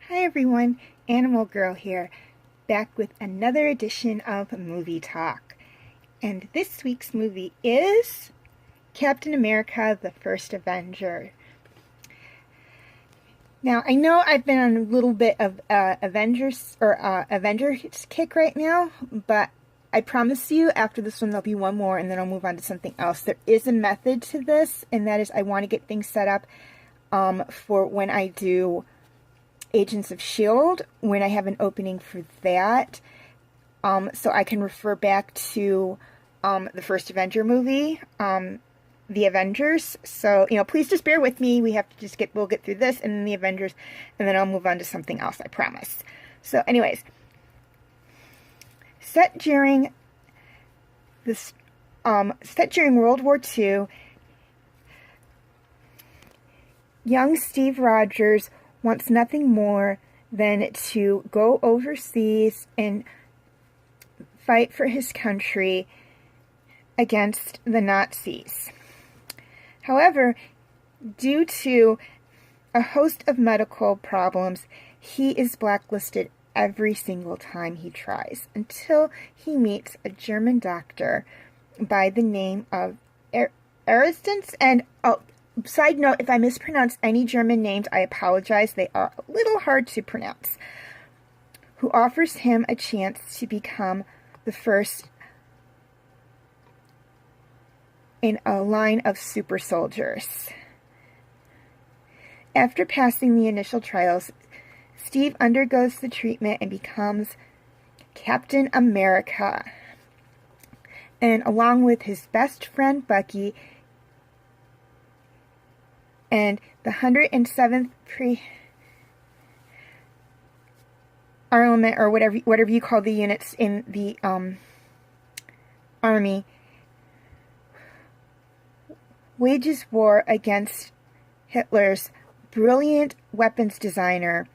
Hi everyone, Animal Girl here, back with another edition of Movie Talk. And this week's movie is Captain America, the First Avenger. Now, I know I've been on a little bit of Avengers kick right now, but I promise you after this one there'll be one more and then I'll move on to something else. There is a method to this, and that is I want to get things set up for when I do Agents of S.H.I.E.L.D., when I have an opening for that, so I can refer back to the first Avenger movie, the Avengers. So, please just bear with me. We'll get through this and then the Avengers, and then I'll move on to something else, I promise. So, anyways, set during World War II, young Steve Rogers wants nothing more than to go overseas and fight for his country against the Nazis. However, due to a host of medical problems, he is blacklisted every single time he tries, until he meets a German doctor by the name of Erstens. And side note, if I mispronounce any German names, I apologize. They are a little hard to pronounce. Who offers him a chance to become the first in a line of super soldiers. After passing the initial trials, Steve undergoes the treatment and becomes Captain America. And along with his best friend Bucky and the 107th Armament, or whatever you call the units in the army, wages war against Hitler's brilliant weapons designer,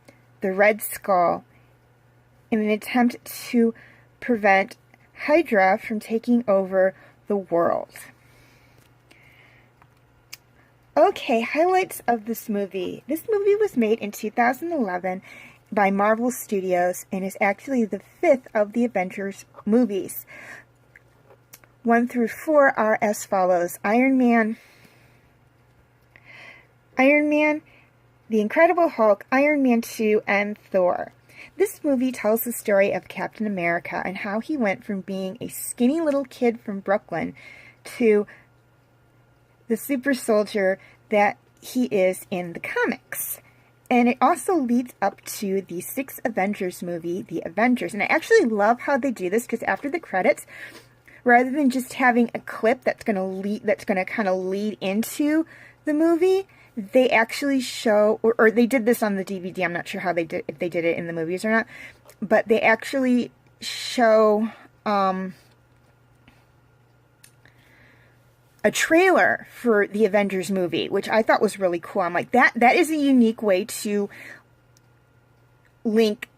the Red Skull, in an attempt to prevent Hydra from taking over the world. Okay, highlights of this movie. This movie was made in 2011 by Marvel Studios and is actually the fifth of the Avengers movies. 1 through 4 are as follows: Iron Man, The Incredible Hulk, Iron Man 2, and Thor. This movie tells the story of Captain America and how he went from being a skinny little kid from Brooklyn to the super soldier that he is in the comics. And it also leads up to the 6th Avengers movie, The Avengers. And I actually love how they do this, because after the credits, rather than just having a clip that's going to kind of lead into the movie, they actually show, or they did this on the DVD. I'm not sure if they did it in the movies or not, but they actually show a trailer for the Avengers movie, which I thought was really cool. I'm like, that is a unique way to link,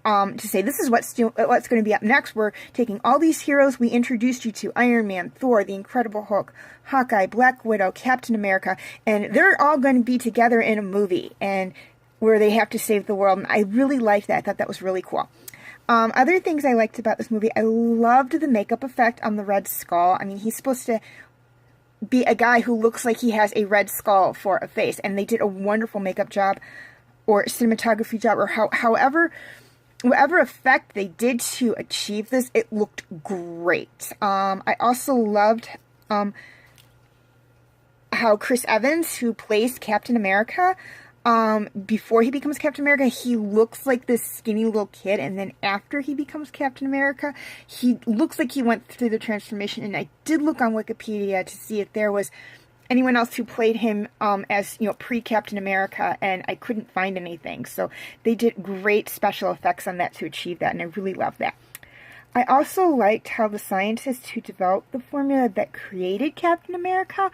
to say, this is what's going to be up next. We're taking all these heroes we introduced you to: Iron Man, Thor, the Incredible Hulk, Hawkeye, Black Widow, Captain America, and they're all going to be together in a movie, and where they have to save the world. And I really liked that. I thought that was really cool. Other things I liked about this movie, I loved the makeup effect on the Red Skull. I mean, he's supposed to be a guy who looks like he has a red skull for a face, and they did a wonderful makeup job, or cinematography job, or whatever effect they did to achieve this. It looked great. I also loved how Chris Evans, who plays Captain America, before he becomes Captain America, he looks like this skinny little kid, and then after he becomes Captain America, he looks like he went through the transformation. And I did look on Wikipedia to see if there was anyone else who played him as pre-Captain America, and I couldn't find anything. So they did great special effects on that to achieve that, and I really love that. I also liked how the scientist who developed the formula that created Captain America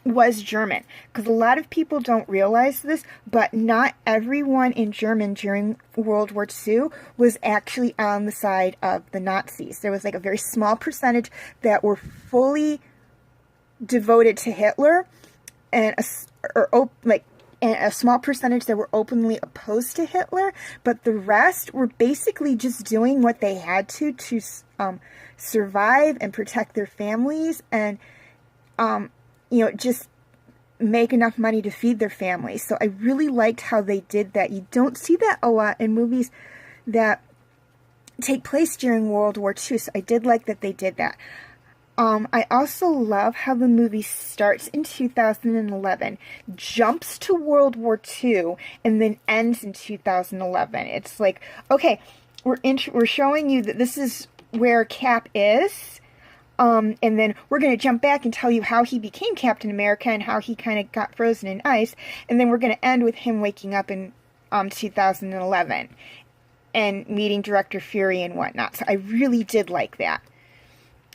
was German, because a lot of people don't realize this, but not everyone in Germany during World War II was actually on the side of the Nazis. There was like a very small percentage that were fully devoted to Hitler, and and a small percentage that were openly opposed to Hitler, but the rest were basically just doing what they had to survive and protect their families and, just make enough money to feed their families. So I really liked how they did that. You don't see that a lot in movies that take place during World War II, so I did like that they did that. I also love how the movie starts in 2011, jumps to World War II, and then ends in 2011. It's like, okay, we're showing you that this is where Cap is, and then we're going to jump back and tell you how he became Captain America and how he kind of got frozen in ice, and then we're going to end with him waking up in 2011 and meeting Director Fury and whatnot. So I really did like that.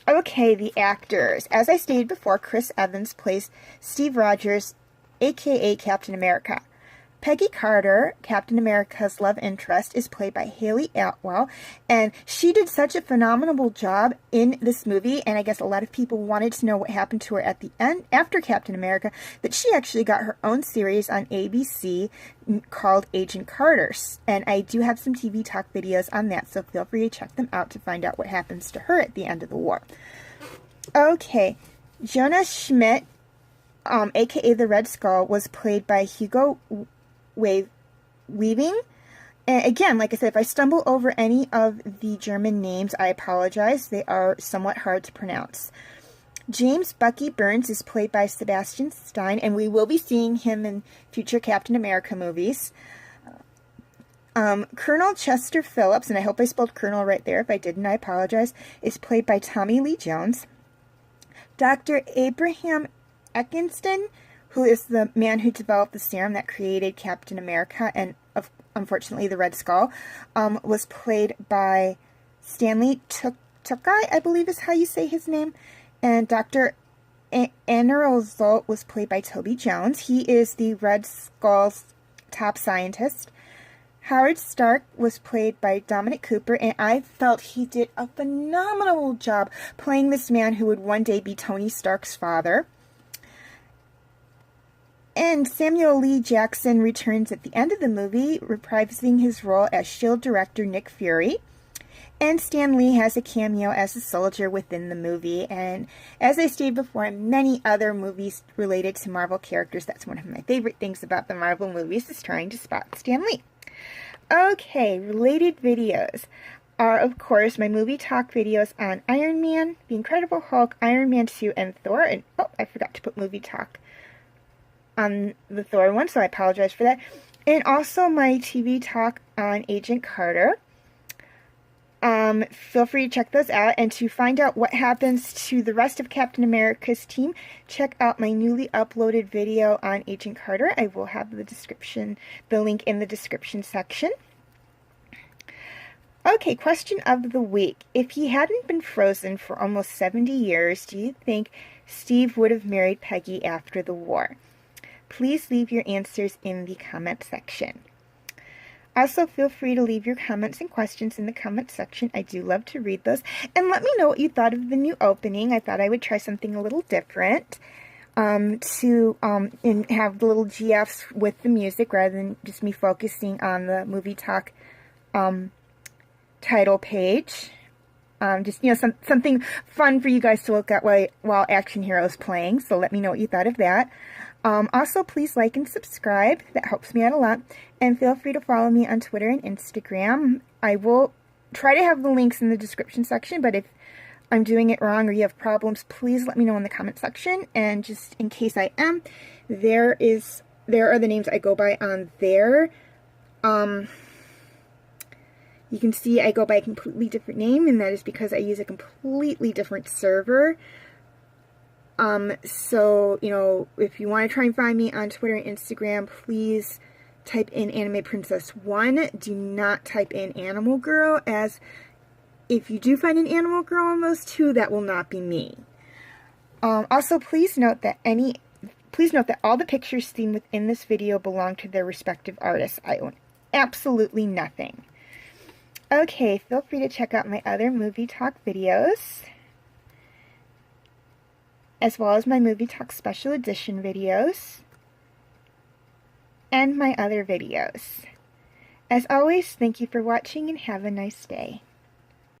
Okay, the actors. As I stated before, Chris Evans plays Steve Rogers, aka Captain America. Peggy Carter, Captain America's love interest, is played by Haley Atwell, and she did such a phenomenal job in this movie, and I guess a lot of people wanted to know what happened to her at the end, after Captain America, that she actually got her own series on ABC called Agent Carter, and I do have some TV Talk videos on that, so feel free to check them out to find out what happens to her at the end of the war. Okay, Jonah Schmidt, aka the Red Skull, was played by Hugo Weaving. And again, like I said, if I stumble over any of the German names, I apologize. They are somewhat hard to pronounce. James Bucky Burns is played by Sebastian Stein, and we will be seeing him in future Captain America movies. Colonel Chester Phillips, and I hope I spelled Colonel right there. If I didn't, I apologize, is played by Tommy Lee Jones. Dr. Abraham Eckenston, who is the man who developed the serum that created Captain America and, unfortunately, the Red Skull, was played by Stanley Tucci, I believe is how you say his name. And Dr. Anerozol was played by Toby Jones. He is the Red Skull's top scientist. Howard Stark was played by Dominic Cooper, and I felt he did a phenomenal job playing this man who would one day be Tony Stark's father. And Samuel L. Jackson returns at the end of the movie, reprising his role as S.H.I.E.L.D. director Nick Fury. And Stan Lee has a cameo as a soldier within the movie. And as I stated before, in many other movies related to Marvel characters, that's one of my favorite things about the Marvel movies, is trying to spot Stan Lee. Okay, related videos are, of course, my movie talk videos on Iron Man, The Incredible Hulk, Iron Man 2, and Thor. And, oh, I forgot to put movie talk on the Thor one, so I apologize for that. And also my TV talk on Agent Carter. Feel free to check those out. And to find out what happens to the rest of Captain America's team, check out my newly uploaded video on Agent Carter. I will have the link in the description section. Okay, question of the week. If he hadn't been frozen for almost 70 years, do you think Steve would have married Peggy after the war? Please leave your answers in the comment section. Also, feel free to leave your comments and questions in the comment section. I do love to read those. And let me know what you thought of the new opening. I thought I would try something a little different and have the little GFs with the music rather than just me focusing on the movie talk title page. Just, something fun for you guys to look at while Action Hero is playing. So let me know what you thought of that. Also, please like and subscribe. That helps me out a lot. And feel free to follow me on Twitter and Instagram. I will try to have the links in the description section, but if I'm doing it wrong or you have problems, please let me know in the comment section. And just in case I am, there are the names I go by on there. You can see I go by a completely different name, and that is because I use a completely different server. So, if you want to try and find me on Twitter and Instagram, please type in Anime Princess 1. Do not type in Animal Girl, as if you do find an Animal Girl on those two, that will not be me. Also, please note that all the pictures seen within this video belong to their respective artists. I own absolutely nothing. Okay, feel free to check out my other movie talk videos, as well as my movie talk special edition videos. and my other videos. As always, thank you for watching and have a nice day.